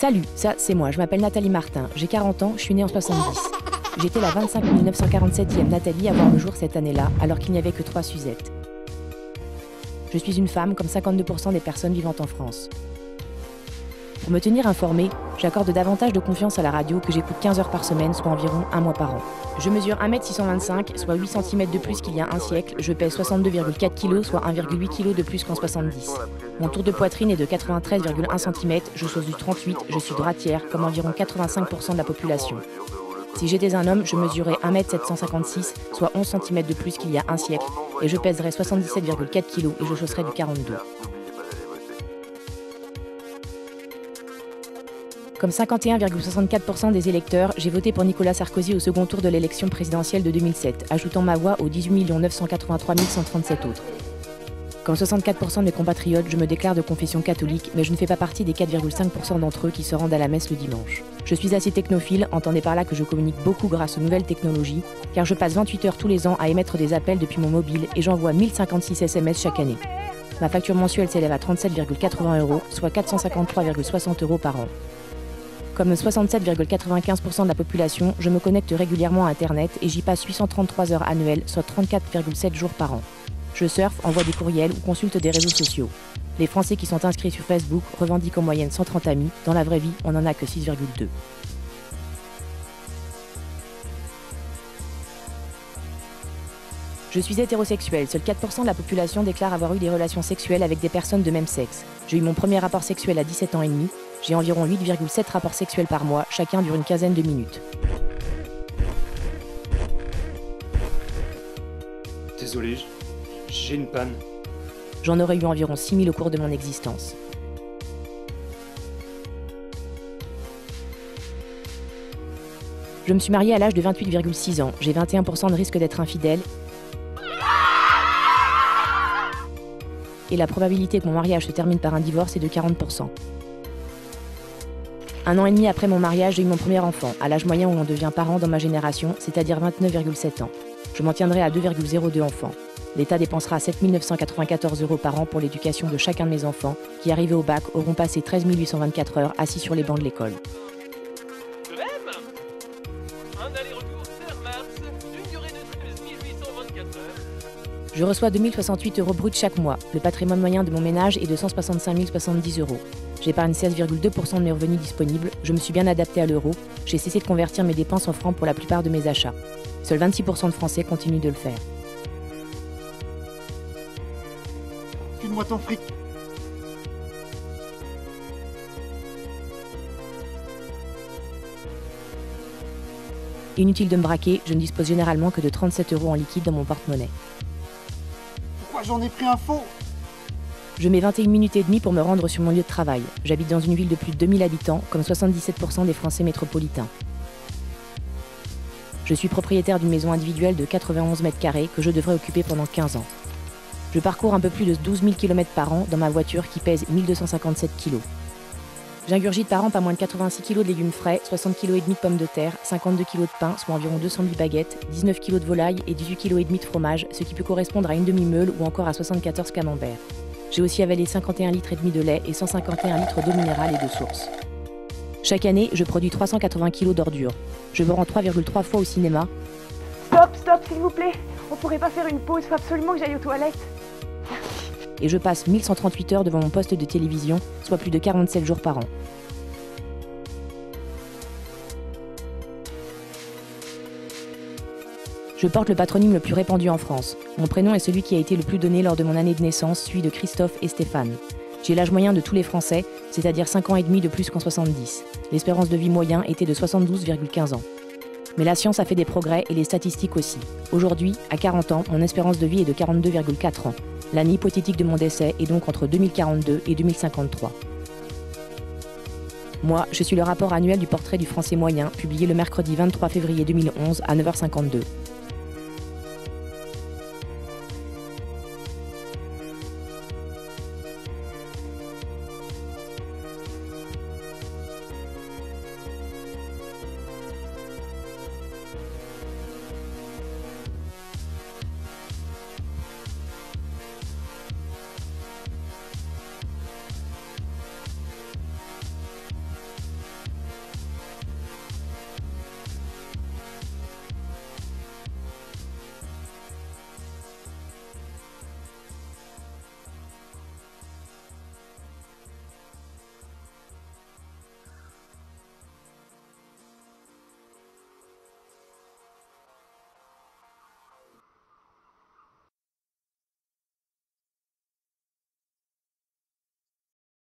Salut, ça c'est moi, je m'appelle Nathalie Martin, j'ai 40 ans, je suis née en 70. J'étais la 25 947e Nathalie à voir le jour cette année-là, alors qu'il n'y avait que 3 Suzettes. Je suis une femme comme 52% des personnes vivant en France. Pour me tenir informée, j'accorde davantage de confiance à la radio que j'écoute 15 heures par semaine, soit environ 1 mois par an. Je mesure 1m625, soit 8 cm de plus qu'il y a un siècle, je pèse 62,4 kg, soit 1,8 kg de plus qu'en 70. Mon tour de poitrine est de 93,1 cm, je sauce du 38, je suis droitière, comme environ 85% de la population. Si j'étais un homme, je mesurais 1m756, soit 11 cm de plus qu'il y a un siècle, et je pèserais 77,4 kg et je chausserais du 42. Comme 51,64% des électeurs, j'ai voté pour Nicolas Sarkozy au second tour de l'élection présidentielle de 2007, ajoutant ma voix aux 18 983 137 autres. Comme 64% de mes compatriotes, je me déclare de confession catholique, mais je ne fais pas partie des 4,5% d'entre eux qui se rendent à la messe le dimanche. Je suis assez technophile, entendez par là que je communique beaucoup grâce aux nouvelles technologies, car je passe 28 heures tous les ans à émettre des appels depuis mon mobile et j'envoie 1056 SMS chaque année. Ma facture mensuelle s'élève à 37,80 €, soit 453,60 € par an. Comme 67,95% de la population, je me connecte régulièrement à Internet et j'y passe 833 heures annuelles, soit 34,7 jours par an. Je surfe, envoie des courriels ou consulte des réseaux sociaux. Les Français qui sont inscrits sur Facebook revendiquent en moyenne 130 amis. Dans la vraie vie, on n'en a que 6,2. Je suis hétérosexuelle, seuls 4% de la population déclare avoir eu des relations sexuelles avec des personnes de même sexe. J'ai eu mon premier rapport sexuel à 17 ans et demi. J'ai environ 8,7 rapports sexuels par mois, chacun dure une quinzaine de minutes. Désolé, j'ai une panne. J'en aurais eu environ 6000 au cours de mon existence. Je me suis mariée à l'âge de 28,6 ans. J'ai 21% de risque d'être infidèle. Et la probabilité que mon mariage se termine par un divorce est de 40%. 1 an et demi après mon mariage, j'ai eu mon premier enfant, à l'âge moyen où on devient parent dans ma génération, c'est-à-dire 29,7 ans. Je m'en tiendrai à 2,02 enfants. L'État dépensera 7 994 € par an pour l'éducation de chacun de mes enfants, qui, arrivés au bac, auront passé 13 824 heures assis sur les bancs de l'école. Un aller-retour Terre-Mars, d'une durée de 13 824 heures. Je reçois 2068 € bruts chaque mois. Le patrimoine moyen de mon ménage est de 165 070 €. J'épargne 16,2% de mes revenus disponibles. Je me suis bien adapté à l'euro. J'ai cessé de convertir mes dépenses en francs pour la plupart de mes achats. Seuls 26% de Français continuent de le faire. File-moi ton fric. Inutile de me braquer, je ne dispose généralement que de 37 € en liquide dans mon porte-monnaie. Pourquoi j'en ai pris un faux? Je mets 21 minutes et demie pour me rendre sur mon lieu de travail. J'habite dans une ville de plus de 2000 habitants, comme 77% des Français métropolitains. Je suis propriétaire d'une maison individuelle de 91 mètres carrés que je devrais occuper pendant 15 ans. Je parcours un peu plus de 12 000 km par an dans ma voiture qui pèse 1257 kg. J'ingurgite par an pas moins de 86 kg de légumes frais, 60 kg et demi de pommes de terre, 52 kg de pain, soit environ 208 baguettes, 19 kg de volaille et 18 kg et demi de fromage, ce qui peut correspondre à une demi-meule ou encore à 74 camemberts. J'ai aussi avalé 51 litres et demi de lait et 151 litres d'eau minérale et de source. Chaque année, je produis 380 kg d'ordures. Je me rends 3,3 fois au cinéma. Stop, s'il vous plaît. On pourrait pas faire une pause, faut absolument que j'aille aux toilettes. Et je passe 1138 heures devant mon poste de télévision, soit plus de 47 jours par an. Je porte le patronyme le plus répandu en France. Mon prénom est celui qui a été le plus donné lors de mon année de naissance, suivi de Christophe et Stéphane. J'ai l'âge moyen de tous les Français, c'est-à-dire 5 ans et demi de plus qu'en 70. L'espérance de vie moyen était de 72,15 ans. Mais la science a fait des progrès et les statistiques aussi. Aujourd'hui, à 40 ans, mon espérance de vie est de 42,4 ans. L'année hypothétique de mon décès est donc entre 2042 et 2053. Moi, je suis le rapport annuel du portrait du Français moyen, publié le mercredi 23 février 2011 à 9h52.